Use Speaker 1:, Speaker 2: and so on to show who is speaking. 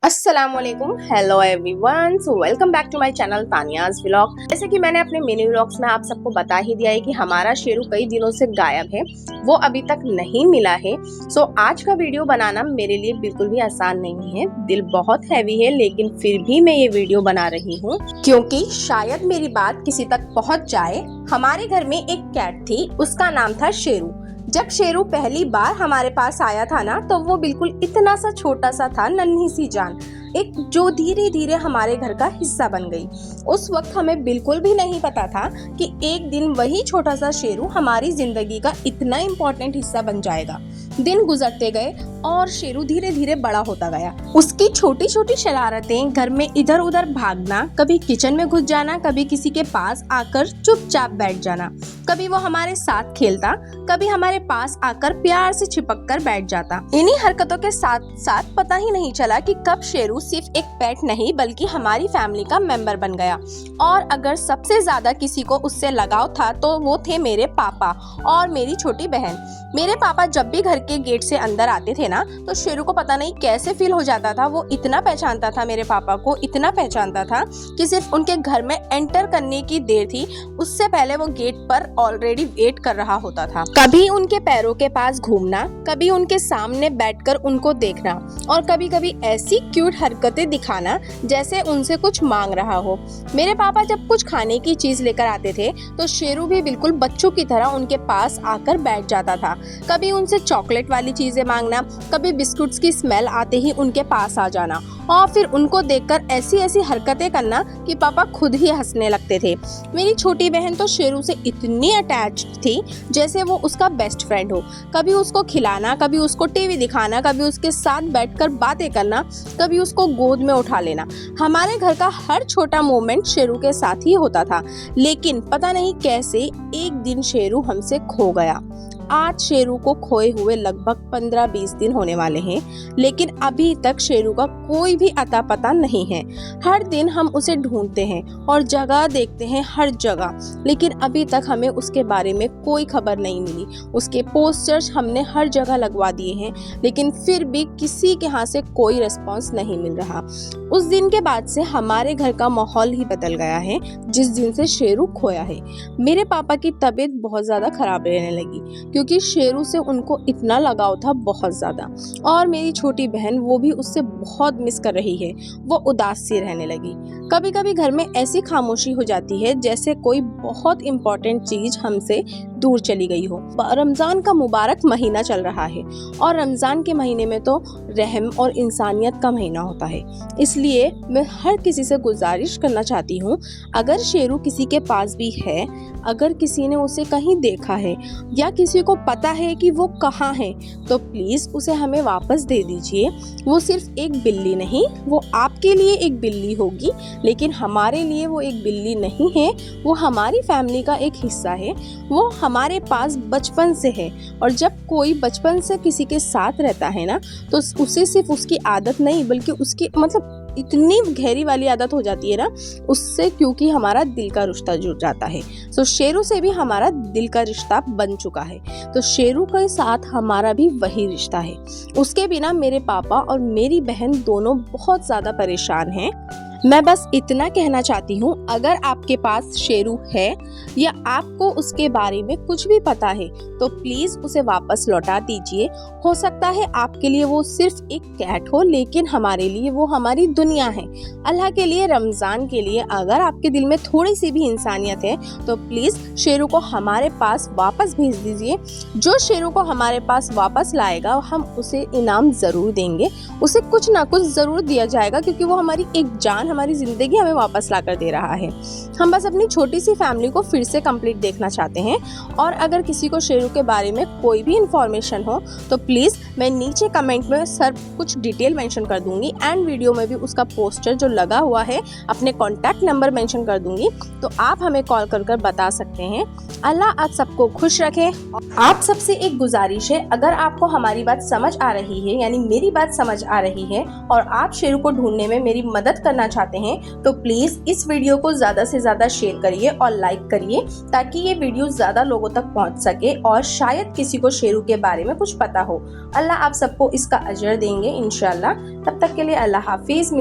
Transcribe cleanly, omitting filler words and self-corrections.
Speaker 1: अस्सलामुअलैकुम, hello everyone. So welcome back to my channel Tania's vlog. जैसे कि मैंने अपने मिनी व्लॉग्स में आप सबको बता ही दिया है कि हमारा शेरू कई दिनों से गायब है, वो अभी तक नहीं मिला है। सो आज का वीडियो बनाना मेरे लिए बिल्कुल भी आसान नहीं है, दिल बहुत हैवी है, लेकिन फिर भी मैं ये वीडियो बना रही हूँ क्योंकि शायद मेरी बात किसी तक पहुँच जाए। हमारे घर में एक कैट थी, उसका नाम था शेरू। जब शेरू पहली बार हमारे पास आया था ना, तो वो बिल्कुल इतना सा छोटा सा था, नन्ही सी जान, एक जो धीरे धीरे हमारे घर का हिस्सा बन गई। उस वक्त हमें बिल्कुल भी नहीं पता था कि एक दिन वही छोटा सा शेरू हमारी जिंदगी का इतना इम्पोर्टेंट हिस्सा बन जाएगा। दिन गुजरते गए और शेरू धीरे धीरे बड़ा होता गया। उसकी छोटी छोटी शरारतें, घर में इधर उधर भागना, कभी किचन में घुस जाना, कभी किसी के पास आकर चुपचाप बैठ जाना, कभी वो हमारे साथ खेलता, कभी हमारे पास आकर प्यार से चिपक कर बैठ जाता। इन्हीं हरकतों के साथ साथ पता ही नहीं चला कि कब शेरू सिर्फ एक पेट नहीं बल्कि हमारी फैमिली का मेंबर बन गया। और अगर सबसे ज्यादा किसी को उससे लगाव था तो वो थे मेरे पापा और मेरी छोटी बहन। मेरे पापा जब भी घर के गेट से अंदर आते थे ना, तो शेरू को पता नहीं कैसे फील हो जाता था। वो इतना पहचानता था मेरे पापा को, इतना पहचानता था कि सिर्फ उनके घर में एंटर करने की देर थी, उससे पहले वो गेट पर ऑलरेडी वेट कर रहा होता था। कभी उनके पैरों के पास घूमना, कभी उनके सामने बैठकर उनको देखना, और कभी कभी ऐसी क्यूट हरकतें दिखाना जैसे उनसे कुछ मांग रहा हो। मेरे पापा जब कुछ खाने की चीज लेकर आते थे तो शेरू भी बिल्कुल बच्चों की तरह उनके पास आकर बैठ जाता था। कभी उनसे चॉकलेट वाली चीजें मांगना, कभी बिस्कुट्स की स्मेल आते ही उनके पास आ जाना, और फिर उनको देखकर ऐसी ऐसी हरकतें करना कि पापा खुद ही हंसने लगते थे। मेरी छोटी बहन तो शेरू से इतनी अटैच्ड थी जैसे वो उसका बेस्ट फ्रेंड हो। कभी उसको खिलाना, कभी उसको टीवी दिखाना, कभी उसके साथ बैठकर बातें करना, कभी उसको गोद में उठा लेना। हमारे घर का हर छोटा मोमेंट शेरू के साथ ही होता था। लेकिन पता नहीं कैसे एक दिन शेरू हमसे खो गया। आज शेरू को खोए हुए लगभग 15-20 दिन होने वाले हैं, लेकिन अभी तक शेरू का कोई भी अता पता नहीं है। हर दिन हम उसे ढूंढते हैं और जगह देखते हैं हर जगह, लेकिन अभी तक हमें उसके बारे में कोई खबर नहीं मिली। उसके पोस्टर्स हमने हर जगह लगवा दिए हैं, लेकिन फिर भी किसी के यहाँ से कोई रिस्पॉन्स नहीं मिल रहा। उस दिन के बाद से हमारे घर का माहौल ही बदल गया है जिस दिन से शेरू खोया है। मेरे पापा की तबीयत बहुत ज़्यादा खराब रहने लगी क्योंकि शेरू से उनको इतना लगाव था, बहुत ज़्यादा। और मेरी छोटी बहन, वो भी उससे बहुत मिस कर रही है। वो उदास सी रहने लगी। कभी कभी घर में ऐसी खामोशी हो जाती है जैसे कोई बहुत इम्पोर्टेंट चीज़ हमसे दूर चली गई हो। रमज़ान का मुबारक महीना चल रहा है और रमज़ान के महीने में तो रहम और इंसानियत का महीना होता है। इसलिए मैं हर किसी से गुजारिश करना चाहती हूँ, अगर शेरू किसी के पास भी है, अगर किसी ने उसे कहीं देखा है या किसी को पता है कि वो कहाँ है, तो प्लीज़ उसे हमें वापस दे दीजिए। वो सिर्फ एक बिल्ली नहीं, वो आपके लिए एक बिल्ली होगी, लेकिन हमारे लिए वो एक बिल्ली नहीं है, वो हमारी फैमिली का एक हिस्सा है। वो हमारे पास बचपन से है, और जब कोई बचपन से किसी के साथ रहता है ना, तो उसे सिर्फ उसकी आदत नहीं बल्कि उसकी इतनी गहरी वाली आदत हो जाती है ना उससे, क्योंकि हमारा दिल का रिश्ता जुड़ जाता है। तो शेरू से भी हमारा दिल का रिश्ता बन चुका है, तो शेरू के साथ हमारा भी वही रिश्ता है। उसके बिना मेरे पापा और मेरी बहन दोनों बहुत ज़्यादा परेशान हैं। मैं बस इतना कहना चाहती हूँ, अगर आपके पास शेरू है या आपको उसके बारे में कुछ भी पता है तो प्लीज़ उसे वापस लौटा दीजिए। हो सकता है आपके लिए वो सिर्फ एक कैट हो, लेकिन हमारे लिए वो हमारी दुनिया है। अल्लाह के लिए, रमज़ान के लिए, अगर आपके दिल में थोड़ी सी भी इंसानियत है तो प्लीज़ शेरू को हमारे पास वापस भेज दीजिए। जो शेरू को हमारे पास वापस लाएगा हम उसे इनाम ज़रूर देंगे, उसे कुछ ना कुछ ज़रूर दिया जाएगा, क्योंकि वो हमारी एक जान, हमारी ज़िंदगी हमें वापस ला कर दे रहा है। हम बस अपनी छोटी सी फैमिली को फिर से कंप्लीट देखना चाहते हैं। और अगर किसी को शेरू के बारे में कोई भी इंफॉर्मेशन हो तो प्लीज़ मैं नीचे कमेंट में सर कुछ डिटेल मेंशन कर दूंगी, एंड वीडियो में भी उसका पोस्टर जो लगा हुआ है, अपने कॉन्टैक्ट नंबर मेंशन कर दूंगी, तो आप हमें कॉल कर बता सकते हैं। अल्लाह आप सबको खुश रखे। आप सबसे एक गुजारिश है, अगर आपको हमारी बात समझ आ रही है, यानी मेरी बात समझ आ रही है, और आप शेरू को ढूंढने में मेरी मदद करना चाहते हैं तो प्लीज़ इस वीडियो को ज़्यादा से ज़्यादा शेयर करिए और लाइक करिए, ताकि ये वीडियो ज़्यादा लोगों तक पहुंच सके और शायद किसी को शेरू के बारे में कुछ पता हो। अल्लाह आप सबको इसका अजर देंगे इंशाल्लाह। तब तक के लिए अल्लाह हाफिज़।